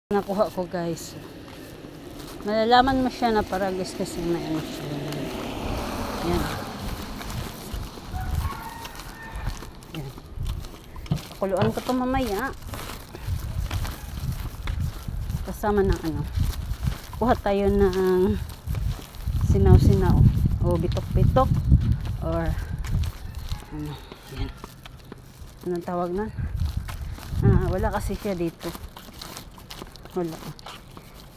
Nakuha ko guys. Malalaman mo siya na paragis kasi may ano siya. Yan. Yan. Pakuluan ko to mamaya. Kasama ng ano. Kuha tayo ng sinaw-sinaw. O bitok-bitok. Or ano. Yan. Anong tawag na? Wala kasi siya dito. Wala.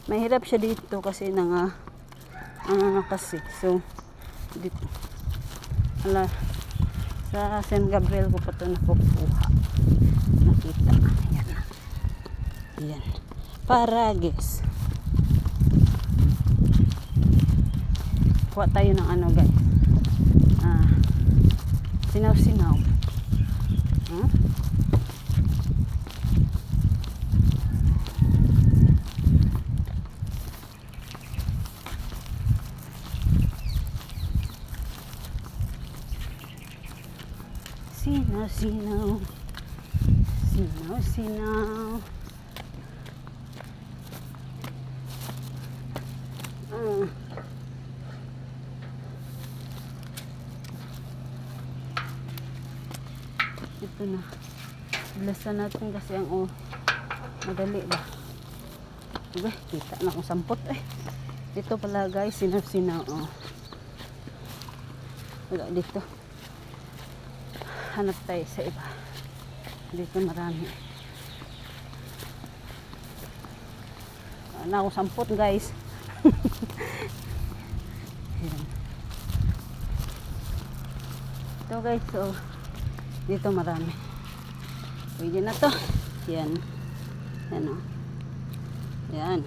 Mahirap siya dito kasi ano kasi. So, dito. Wala. Sa San Gabriel ko pa ito nakukuha. Nakita. Ayan. Ayan. Paragis. Kuha tayo ng ano guys. Sinaw-sinaw. Sinaw-sinaw. Sinaw-sinaw. Ito na. Blasan natin kasi ang madali ba. Diba? Kita na akong sampot Dito pala guys, sinaw-sinaw. Wala dito. Hanap tayo sa iba. Dito marami. Na akong sampot guys. Ito guys, so dito marami. Pwede na to. Yan. Yan o. Yan.